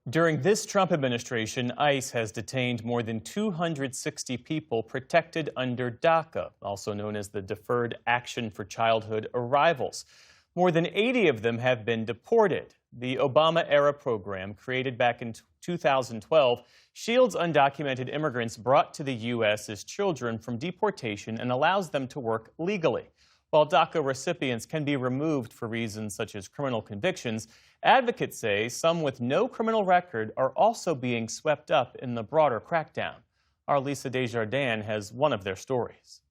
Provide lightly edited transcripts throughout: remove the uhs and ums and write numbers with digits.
During this Trump administration, ICE has detained more than 260 people protected under DACA, also known as the Deferred Action for Childhood Arrivals. More than 80 of them have been deported. The Obama-era program, created back in 2012, shields undocumented immigrants brought to the U.S. as children from deportation and allows them to work legally. While DACA recipients can be removed for reasons such as criminal convictions, advocates say some with no criminal record are also being swept up in the broader crackdown. Our Lisa Desjardins has one of their stories.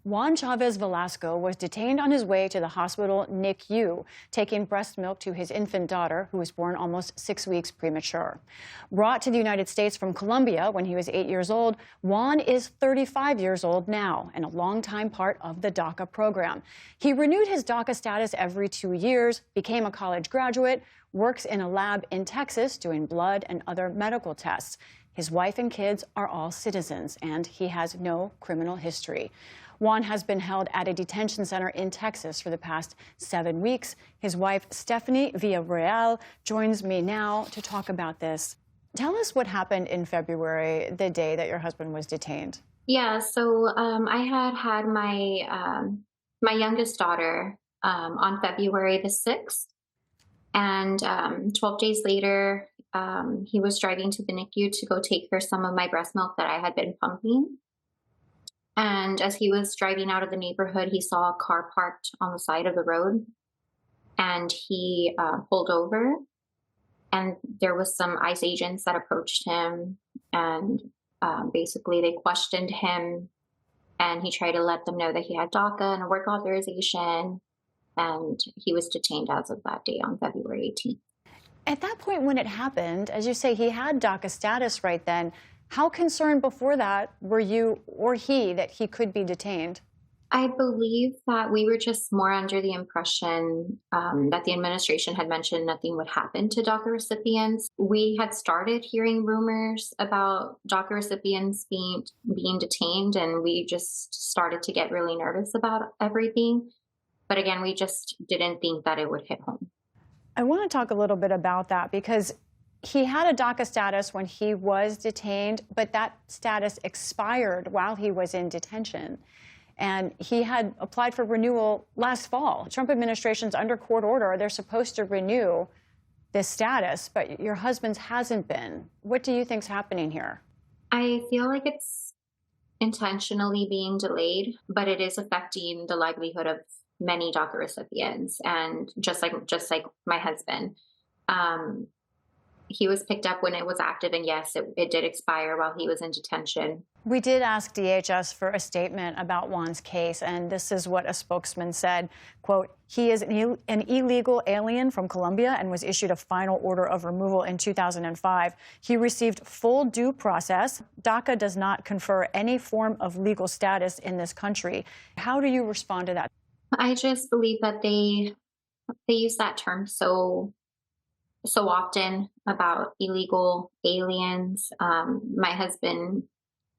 Juan Velasco was detained on his way to the hospital NICU, taking breast milk to his infant daughter, who was born almost 6 weeks premature. Brought to the United States from Colombia when he was 8 years old, Juan is 35 years old now and a longtime part of the DACA program. He renewed his DACA status every 2 years, became a college graduate, works in a lab in Texas doing blood and other medical tests. His wife and kids are all citizens, and he has no criminal history. Juan has been held at a detention center in Texas for the past 7 weeks. His wife, Stephanie Villarreal, joins me now to talk about this. Tell us what happened in February, the day that your husband was detained. Yeah, so I had my my youngest daughter on February the 6th, and 12 days later, he was driving to the NICU to go take her some of my breast milk that I had been pumping. And as he was driving out of the neighborhood, he saw a car parked on the side of the road, and he pulled over, and there was some ICE agents that approached him, and basically they questioned him, and he tried to let them know that he had DACA and a work authorization, and he was detained as of that day on February 18th. At that point when it happened, as you say, he had DACA status right then. How concerned before that were you or he that he could be detained? I believe that we were just more under the impression that the administration had mentioned nothing would happen to DACA recipients. We had started hearing rumors about DACA recipients being detained, and we just started to get really nervous about everything. But again, we just didn't think that it would hit home. I want to talk a little bit about that because he had a DACA status when he was detained, but that status expired while he was in detention. And he had applied for renewal last fall. The Trump administration's under court order. They're supposed to renew this status, but your husband's hasn't been. What do you think's happening here? I feel like it's intentionally being delayed, but it is affecting the livelihood of many DACA recipients. And just like my husband, he was picked up when it was active, and yes, it did expire while he was in detention. We did ask DHS for a statement about Juan's case, and this is what a spokesman said, quote, "He is an illegal alien from Colombia and was issued a final order of removal in 2005. He received full due process. DACA does not confer any form of legal status in this country." How do you respond to that? I just believe that they use that term so often about illegal aliens. My husband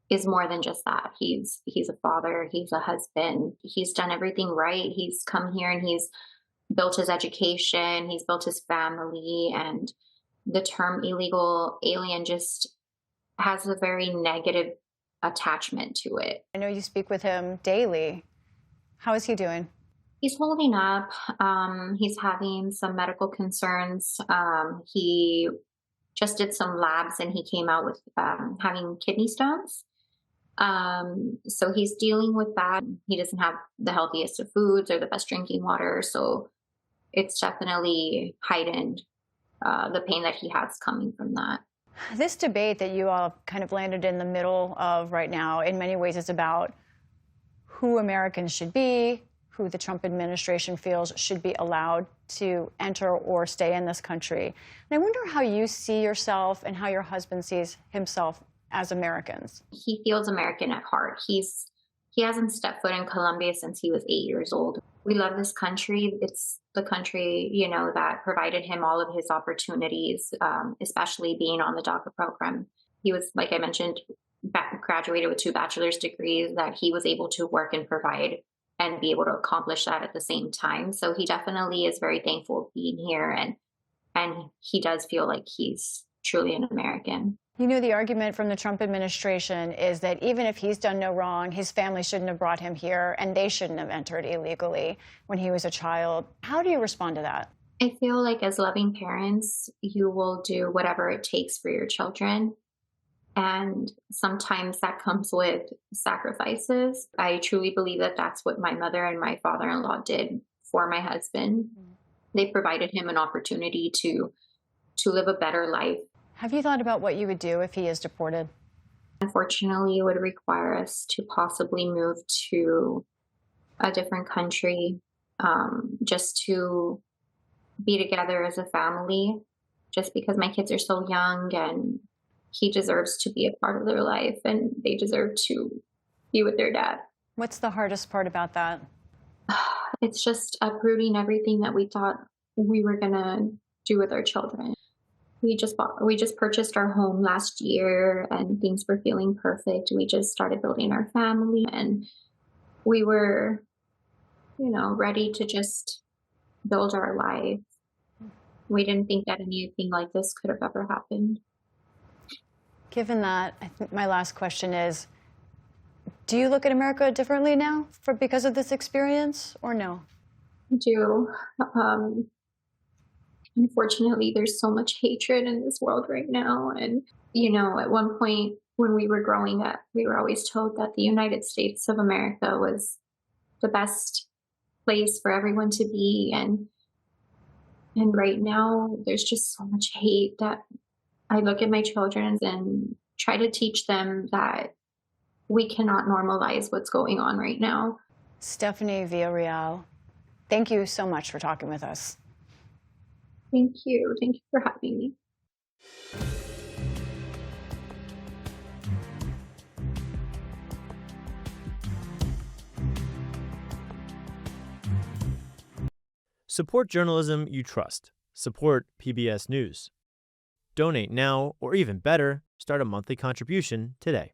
is more than just that. He's a father. He's a husband. He's done everything right. He's come here and he's built his education. He's built his family. And the term illegal alien just has a very negative attachment to it. I know you speak with him daily. How is he doing? He's holding up. He's having some medical concerns. He just did some labs and he came out with having kidney stones. So he's dealing with that. He doesn't have the healthiest of foods or the best drinking water. So it's definitely heightened the pain that he has coming from that. This debate that you all kind of landed in the middle of right now, in many ways, is about who Americans should be, who the Trump administration feels should be allowed to enter or stay in this country. And I wonder how you see yourself and how your husband sees himself as Americans. He feels American at heart. He hasn't stepped foot in Colombia since he was 8 years old. We love this country. It's the country, that provided him all of his opportunities, especially being on the DACA program. He was, like I mentioned, graduated with 2 bachelor's degrees that he was able to work and provide and be able to accomplish that at the same time. So he definitely is very thankful being here. And and he does feel like he's truly an American. You know, the argument from the Trump administration is that even if he's done no wrong, his family shouldn't have brought him here and they shouldn't have entered illegally when he was a child. How do you respond to that? I feel like as loving parents, you will do whatever it takes for your children. And sometimes that comes with sacrifices. I truly believe that that's what my mother and my father-in-law did for my husband. They provided him an opportunity to live a better life. Have you thought about what you would do if he is deported? Unfortunately, it would require us to possibly move to a different country, just to be together as a family, just because my kids are so young and he deserves to be a part of their life and they deserve to be with their dad. What's the hardest part about that? It's just uprooting everything that we thought we were going to do with our children. We just purchased our home last year and things were feeling perfect. We just started building our family and we were, ready to just build our life. We didn't think that anything like this could have ever happened. Given that, I think my last question is, do you look at America differently now because of this experience or no? I do. Unfortunately, there's so much hatred in this world right now. And, at one point when we were growing up, we were always told that the United States of America was the best place for everyone to be. And right now, there's just so much hate that I look at my children and try to teach them that we cannot normalize what's going on right now. Stephanie Villarreal, thank you so much for talking with us. Thank you. Thank you for having me. Support journalism you trust. Support PBS News. Donate now, or even better, start a monthly contribution today.